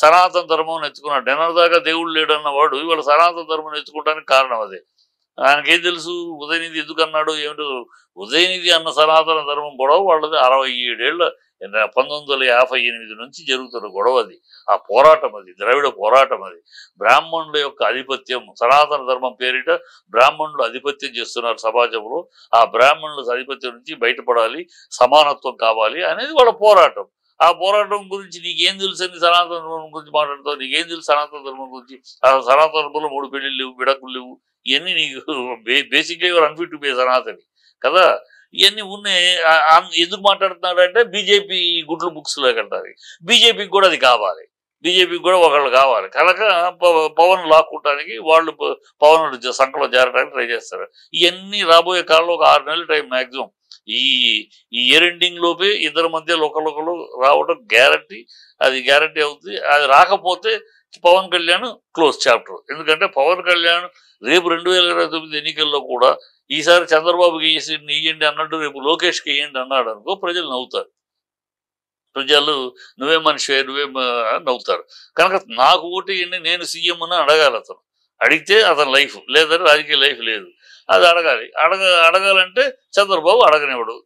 సనాతన ధర్మం ఎత్తుకున్నాడు. నిన్నటిదాకా దేవుడు లేడన్నవాడు ఇవాళ సనాతన ధర్మం ఎత్తుకోవడానికి కారణం అదే. ఆయనకేం తెలుసు ఉదయనిధి ఎందుకన్నాడు ఏమిటో. ఉదయనిధి అన్న సనాతన ధర్మం గొడవ వాళ్ళది 67 ఏళ్ళ 1958 నుంచి జరుగుతున్న గొడవ అది. ఆ పోరాటం అది, ద్రవిడ పోరాటం అది. బ్రాహ్మణుల యొక్క ఆధిపత్యం, సనాతన ధర్మం పేరిట బ్రాహ్మణులు ఆధిపత్యం చేస్తున్నారు సమాజంలో. ఆ బ్రాహ్మణుల ఆధిపత్యం నుంచి బయటపడాలి, సమానత్వం కావాలి అనేది వాళ్ళ పోరాటం. ఆ పోరాటం గురించి నీకేం తెలుసు అని సనాతన ధర్మం గురించి మాట్లాడతావు? నీకేం తెలుసు సనాతన ధర్మం గురించి? ఆ సనాతన ధర్మంలో 3 పెళ్లిళ్ళు లేవు, విడాకులు లేవు. ఇవన్నీ నీకు బేసిక్గా your unfit to be Sanatani కదా. ఇవన్నీ ఉన్నాయి. ఎందుకు మాట్లాడుతున్నాడు అంటే బీజేపీ గుడ్లు బుక్స్ లో కంటారు. బీజేపీకి కూడా అది కావాలి, బీజేపీకి కూడా ఒకళ్ళు కావాలి కనుక పవన్ లాక్కుంటానికి వాళ్ళు పవన్ సంఖలో చేరడానికి ట్రై చేస్తారు. ఇవన్నీ రాబోయే కాలంలో ఒక 6 నెలల టైం మ్యాక్సిమం. ఈ ఈ ఇయర్ ఎండింగ్ లోపే ఇద్దరి మధ్య ఒకళ్ళు రావడం గ్యారంటీ. అది గ్యారంటీ అవుతుంది. అది రాకపోతే పవన్ కళ్యాణ్ క్లోజ్ చాప్టర్. ఎందుకంటే పవన్ కళ్యాణ్ రేపు 2029 ఎన్నికల్లో కూడా ఈసారి చంద్రబాబుకి ఇయ్యండి అన్నట్టు రేపు లోకేష్కి ఇయ్యండి అన్నాడు అనుకో, ప్రజలు నవ్వుతారు. ప్రజలు నువ్వే మనిషి నువ్వే నవ్వుతారు. కనుక నాకు ఓటు ఇవ్వండి నేను సీఎం అని అడగాలి. అతను అడిగితే అతని లైఫ్, లేదంటే రాజకీయ లైఫ్ లేదు. అది అడగాలి. అడగాలంటే చంద్రబాబు అడగనివ్వడు.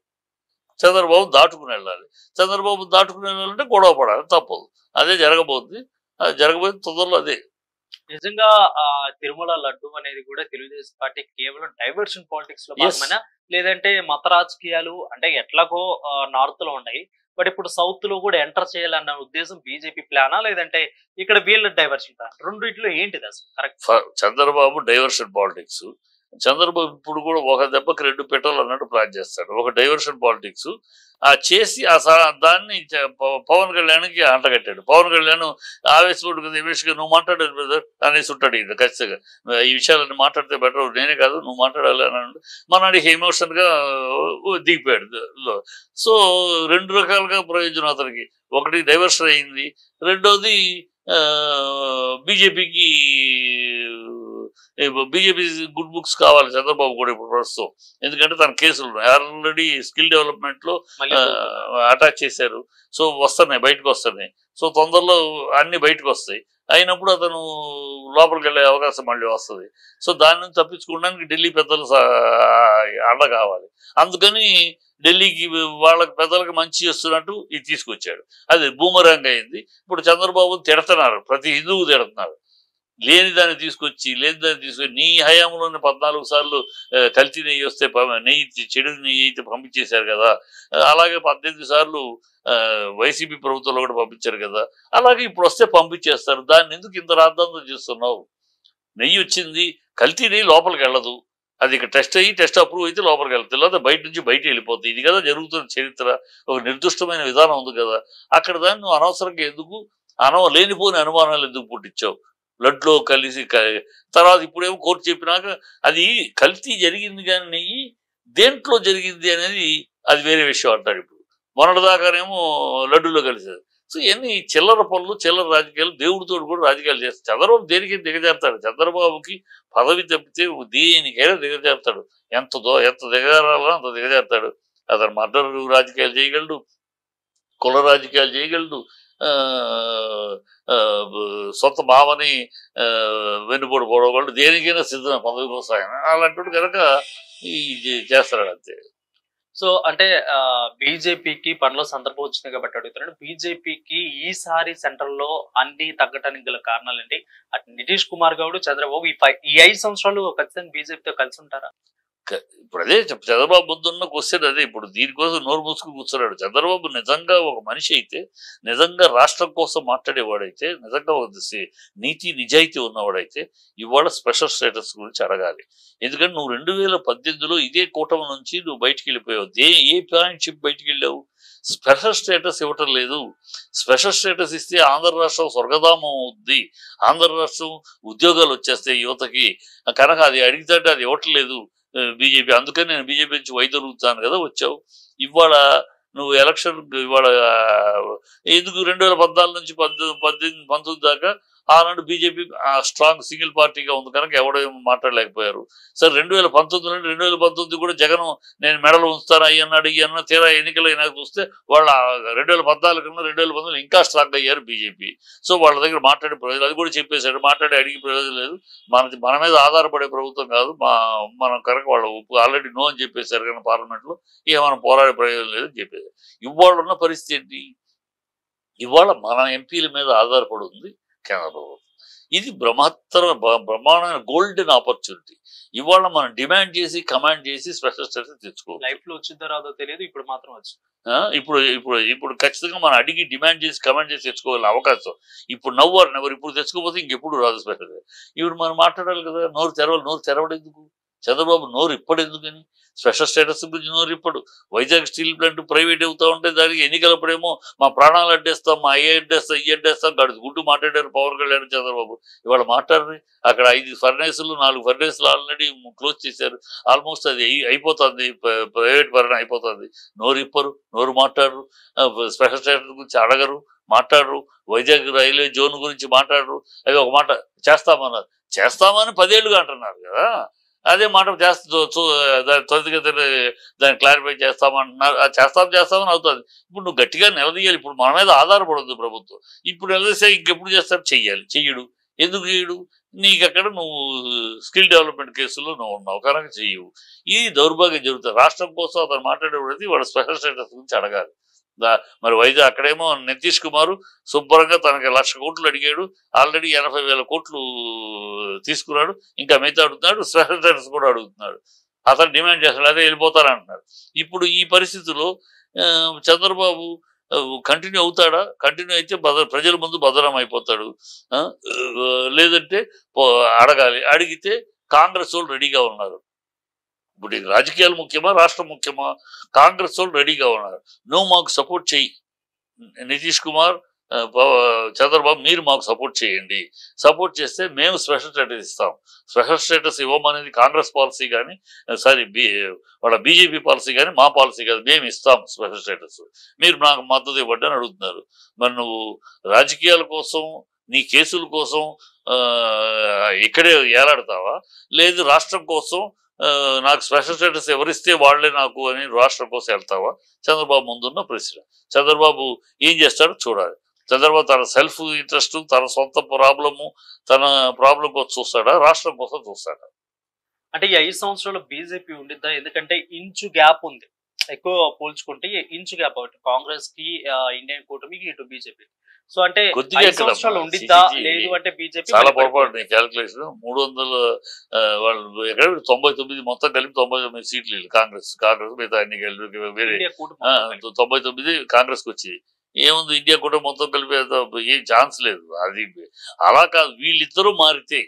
చంద్రబాబు దాటుకుని వెళ్ళాలి. చంద్రబాబు దాటుకుని వెళ్ళాలంటే గొడవ పడాలి, తప్పదు. అదే జరగబోతుంది. అది జరగబోయే తొందరలో అదే. నిజంగా తిరుమల లడ్డు అనేది కూడా తెలుగుదేశం పార్టీ కేవలం డైవర్షన్ పాలిటిక్స్ లో భాగమైనా, లేదంటే మత రాజకీయాలు అంటే ఎట్లాగో నార్త్ లో ఉన్నాయి, బట్ ఇప్పుడు సౌత్ లో కూడా ఎంటర్ చేయాలన్న ఉద్దేశం బీజేపీ ప్లానా, లేదంటే ఇక్కడ వీళ్ళ డైవర్షన్ ప్లాన్? రెండిట్లో ఏంటిది అసలు correct? Chandrababu diversion politics. Chandrababu ఇప్పుడు కూడా ఒక దెబ్బకి 2 పెట్టాలి అన్నట్టు ప్లాన్ చేస్తాడు. ఒక డైవర్షన్ పాలిటిక్స్ చేసి దాన్ని పవన్ కళ్యాణ్కి అంటగట్టాడు. పవన్ కళ్యాణ్ ఆవేశపడు కదా, ఇమేష్గా నువ్వు మాట్లాడేది బ్రదర్ అనేసి ఉంటాడు. ఇది ఖచ్చితంగా ఈ విషయాలన్నీ మాట్లాడితే బెటర్, నేనే కాదు నువ్వు మాట్లాడాలి అని మనాడికి ఎమోషన్గా దిగిపోయాడు. సో 2 రకాలుగా ప్రయోజనం అతనికి. ఒకటి డైవర్షన్ అయింది, రెండోది బీజేపీకి గుడ్ బుక్స్ కావాలి చంద్రబాబు కూడా ఇప్పుడు ప్రస్తుతం. ఎందుకంటే తన కేసులు ఆల్రెడీ స్కిల్ డెవలప్మెంట్ లో అటాచ్ చేశారు. సో వస్తున్నాయి, బయటకు వస్తున్నాయి. సో తొందరలో అన్ని బయటకు వస్తాయి. అయినప్పుడు అతను లోపలికి వెళ్ళే అవకాశం మళ్ళీ వస్తుంది. సో దాని నుంచి తప్పించుకోవడానికి ఢిల్లీ పెద్దలు అండ కావాలి. అందుకని ఢిల్లీకి వాళ్ళకి పెద్దలకు మంచి చేస్తున్నట్టు ఇది తీసుకొచ్చాడు. అది బూమరాంగ్ అయింది. ఇప్పుడు చంద్రబాబు తిడుతున్నారు, ప్రతి హిందువు తిడుతున్నారు. లేని దాన్ని తీసుకొచ్చి నీ హయాంలోనే 14 సార్లు కల్తీ నెయ్యి వస్తే నెయ్యి చెడు నెయ్యి అయితే పంపించేశారు కదా. అలాగే 18 సార్లు వైసీపీ ప్రభుత్వంలో కూడా పంపించారు కదా. అలాగే ఇప్పుడు వస్తే పంపించేస్తారు. దాన్ని ఎందుకు ఇంత రాద్ధాంతం చేస్తున్నావు? నెయ్యి వచ్చింది, కల్తీ నెయ్యి లోపలికి వెళ్ళదు. అది ఇక టెస్ట్ అప్రూవ్ అయితే లోపలికి వెళ్తుంది, లేదా బయట నుంచి బయట వెళ్ళిపోతుంది. ఇది కదా జరుగుతున్న చరిత్ర. ఒక నిర్దిష్టమైన విధానం ఉంది కదా. అక్కడ దాన్ని నువ్వు అనవసరంగా ఎందుకు లేనిపోని అనుమానాలు ఎందుకు పుట్టించావు? బ్లడ్లో కలిసి తర్వాత ఇప్పుడేమో కోర్టు చెప్పినాక అది కల్తీ జరిగింది కానీ నెయ్యి దేంట్లో జరిగింది అనేది అది వేరే విషయం అంటారు. ఇప్పుడు మొన్నటిదాకానేమో లడ్డూలో కలిసేది. సో ఇవన్నీ చిల్లర పనులు, చిల్లర రాజకీయాలు. దేవుడితో కూడా రాజకీయాలు చేస్తారు. చంద్రబాబు దేనికి దిగజారుతాడు? చంద్రబాబుకి పదవి తప్పితే దేనికైనా దిగజారుతాడు. ఎంత దిగజారాలో అంత దిగజారుతాడు. అతను మర్డర్ రాజకీయాలు చేయగలడు, కుల రాజకీయాలు చేయగలడు, సొంత భావని వెన్నుపోటు పోవడం, దేనికైనా సిద్ధం పదవి కోసం ఆయన. అలాంటి కనుక చేస్తాడు అంతే. సో అంటే బీజేపీకి పనిలో సందర్భం వచ్చింది కాబట్టి అడుగుతున్నాడు, బీజేపీకి ఈసారి సెంట్రల్ లో అన్ని తగ్గటానికి గల కారణాలు ఏంటి? అటు నితీష్ కుమార్ గౌడ్, చంద్రబాబు ఈ 5 సంవత్సరాలు ఖచ్చితంగా బీజేపీతో కలిసి ఉంటారా? ఇప్పుడు అదే చంద్రబాబు ముందున్న క్వశ్చన్ అదే. ఇప్పుడు దీనికోసం నోరు మూసుకుని కూర్చున్నాడు. చంద్రబాబు నిజంగా ఒక మనిషి అయితే, నిజంగా రాష్ట్రం కోసం మాట్లాడేవాడైతే, నిజంగా నీతి నిజాయితీ ఉన్నవాడైతే ఇవాళ స్పెషల్ స్టేటస్ గురించి అడగాలి. ఎందుకంటే నువ్వు 2018లో ఇదే కూటమి నుంచి నువ్వు బయటికి వెళ్ళిపోయావు. ఏ పాయింట్ షిప్ బయటికి వెళ్ళావు? స్పెషల్ స్టేటస్ ఇవ్వటం లేదు. స్పెషల్ స్టేటస్ ఇస్తే ఆంధ్ర రాష్ట్రం స్వర్గధామం అవుద్ది, ఆంధ్ర రాష్ట్రం ఉద్యోగాలు వచ్చేస్తాయి యువతకి. కనుక అది అడిగితే అది ఇవ్వట్లేదు బీజేపీ. అందుకని నేను బీజేపీ నుంచి వైదొలుగుతాను కదా వచ్చావు. ఇవాళ నువ్వు ఎలక్షన్ ఇవాళ ఎందుకు 2014 నుంచి 18, 19 దాకా ఆనాడు బీజేపీ స్ట్రాంగ్ సింగిల్ పార్టీగా ఉంది కనుక ఎవడేం మాట్లాడలేకపోయారు. సరే 2019 నుండి 2019 కూడా జగన్ నేను మెడలు ఉంచుతాను అయ్యన్నాడు ఇయ్యన్నా తీరా ఎన్నికలు అయినా చూస్తే వాళ్ళ 2014 కన్నా 2019 ఇంకా స్ట్రాంగ్ అయ్యారు బీజేపీ. సో వాళ్ళ దగ్గర మాట్లాడే ప్రయోజనం అది కూడా చెప్పేశాడు. మాట్లాడి అడిగి ప్రయోజనం లేదు, మన మీద ఆధారపడే ప్రభుత్వం కాదు, మనం కనుక వాళ్ళు ఆల్రెడీ నో అని చెప్పేశారు కానీ పార్లమెంట్లో ఇక మనం పోరాడే ప్రయోజనం లేదని చెప్పేది. ఇవాళ ఉన్న పరిస్థితి ఏంటి? ఇవాళ మన ఎంపీల మీద ఆధారపడి ఉంది కేంద్ర ప్రభుత్వం. ఇది బ్రహ్మాండమైన గోల్డెన్ ఆపర్చునిటీ. ఇవాళ మనం డిమాండ్ చేసి కమాండ్ చేసి స్పెషల్ స్టేటస్ తెచ్చుకోవాలి. లైఫ్ లో వచ్చిందో రాదో తెలియదు, ఇప్పుడు మాత్రం వచ్చింది. ఇప్పుడు ఖచ్చితంగా మనం అడిగి డిమాండ్ చేసి కమాండ్ చేసి తెచ్చుకోవాలి అవకాశం. ఇప్పుడు నవ్వరు ఇప్పుడు తెచ్చుకోకపోతే ఇంకెప్పుడు రాదు స్పెషల్. ఇప్పుడు మనం మాట్లాడాలి కదా, నోరు తెరవడెందుకు? చంద్రబాబు నోరు ఇప్పడెందుకని? స్పెషల్ స్టేటస్ గురించి నోరు ఇప్పడు. వైజాగ్ స్టీల్ ప్లాంట్ ప్రైవేట్ అవుతా ఉంటే దానికి ఎన్నికలప్పుడేమో మా ప్రాణాలు అడ్డేస్తాం, మా అడ్డేస్తాం, అడ్డేస్తాం గుడ్డు మాట్లాడారు పవన్ కళ్యాణ్ చంద్రబాబు. ఇవాళ మాట్లాడరు. అక్కడ 5 ఫర్నేసులు 4 ఫర్నేసులు ఆల్రెడీ క్లోజ్ చేశారు. ఆల్మోస్ట్ అది అయిపోతుంది, ప్రైవేట్ పరణ అయిపోతుంది. నోరు ఇప్పరు, నోరు మాట్లాడరు. స్పెషల్ స్టేటస్ గురించి అడగరు, మాట్లాడరు. వైజాగ్ రైల్వే జోన్ గురించి మాట్లాడరు. అది ఒక మాట చేస్తామన్నారు, చేస్తామని 10 ఏళ్ళుగా అంటున్నారు కదా. అదే మాట త్వరితగా దాన్ని క్లారిఫై చేస్తామంటున్నారు. చేస్తామని అవుతుంది. ఇప్పుడు నువ్వు గట్టిగా నిలదీయాలి. ఇప్పుడు మన మీద ఆధారపడద్దు ప్రభుత్వం. ఇప్పుడు నిలదీస్తే ఇంకెప్పుడు చేస్తారు? చెయ్యడు. ఎందుకు చేయడు? నీకు అక్కడ నువ్వు స్కిల్ డెవలప్మెంట్ కేసులో నువ్వు ఉన్నావు కనుక చెయ్యవు. ఇది దౌర్భాగ్యం జరుగుతుంది. రాష్ట్రం కోసం అతను మాట్లాడేది వాడు స్పెషల్ స్టేటస్ గురించి అడగాలి. మరి వైజాగ్ అక్కడేమో నితీష్ కుమార్ శుభ్రంగా తనకి 1,00,000 కోట్లు అడిగాడు. ఆల్రెడీ 80,000 కోట్లు తీసుకున్నాడు. ఇంకా మిగతా అడుగుతున్నాడు, స్పెషల్ స్టేటస్ కూడా అడుగుతున్నాడు. అతను డిమాండ్ చేస్తాడు, అదే వెళ్ళిపోతారంటున్నాడు. ఇప్పుడు ఈ పరిస్థితుల్లో చంద్రబాబు కంటిన్యూ అవుతాడా? కంటిన్యూ అయితే ప్రజల ముందు భద్రం అయిపోతాడు. లేదంటే అడగాలి. అడిగితే కాంగ్రెస్ వాళ్ళు రెడీగా ఉన్నారు. ఇప్పుడు రాజకీయాలు ముఖ్యమా, రాష్ట్రం ముఖ్యమా? కాంగ్రెస్ వాళ్ళు రెడీగా ఉన్నారు. నువ్వు మాకు సపోర్ట్ చెయ్యి, నితీష్ కుమార్, చంద్రబాబు మీరు మాకు సపోర్ట్ చేయండి. సపోర్ట్ చేస్తే మేము స్పెషల్ స్టేటస్ ఇస్తాం. స్పెషల్ స్టేటస్ ఇవ్వమనేది కాంగ్రెస్ పాలసీ కానీ వాళ్ళ బీజేపీ పాలసీ కానీ మా పాలసీ కాదు. మేము ఇస్తాం స్పెషల్ స్టేటస్, మీరు నాకు మద్దతు ఇవ్వండి అని అడుగుతున్నారు. మరి నువ్వు రాజకీయాల కోసం, నీ కేసుల కోసం ఇక్కడే ఏలాడతావా? లేదు రాష్ట్రం కోసం నాకు స్పెషల్ స్టేటస్ ఎవరిస్తే వాళ్లే నాకు అని రాష్ట్రం కోసం వెళ్తావా? చంద్రబాబు ముందున్న ప్రశ్న. చంద్రబాబు ఏం చేస్తాడో చూడాలి. చంద్రబాబు తన సెల్ఫ్ ఇంట్రెస్ట్, తన సొంత తన ప్రాబ్లం కోసం చూస్తాడా, రాష్ట్రం కోసం చూస్తాడా? అంటే ఈ 5 సంవత్సరాలు బీజేపీ ఉండిద్దా? ఎందుకంటే ఇంచు గ్యాప్ ఉంది ఎక్కువ పోల్చుకుంటే, ఇంచు గ్యాప్ అవుతుంది కాంగ్రెస్ కి, ఇండియన్ కూటమికి, ఇటు బీజేపీ. సో అంటే 5 సంవత్సరాలు ఉండిద్దా? లేదు అంటే బీజేపీ చాలా పొరపాటు క్యాల్కులేషన్. 300 వాళ్ళు ఎక్కడ 99 మొత్తం కలిపి 99 సీట్లు కాంగ్రెస్ మిగతా అన్ని కలిపి వేరే 99 కాంగ్రెస్ కి వచ్చి ఏముంది? ఇండియా కూడా మొత్తం కలిపి ఏం ఛాన్స్ లేదు. అది అలా కాదు. వీళ్ళిద్దరూ మారితే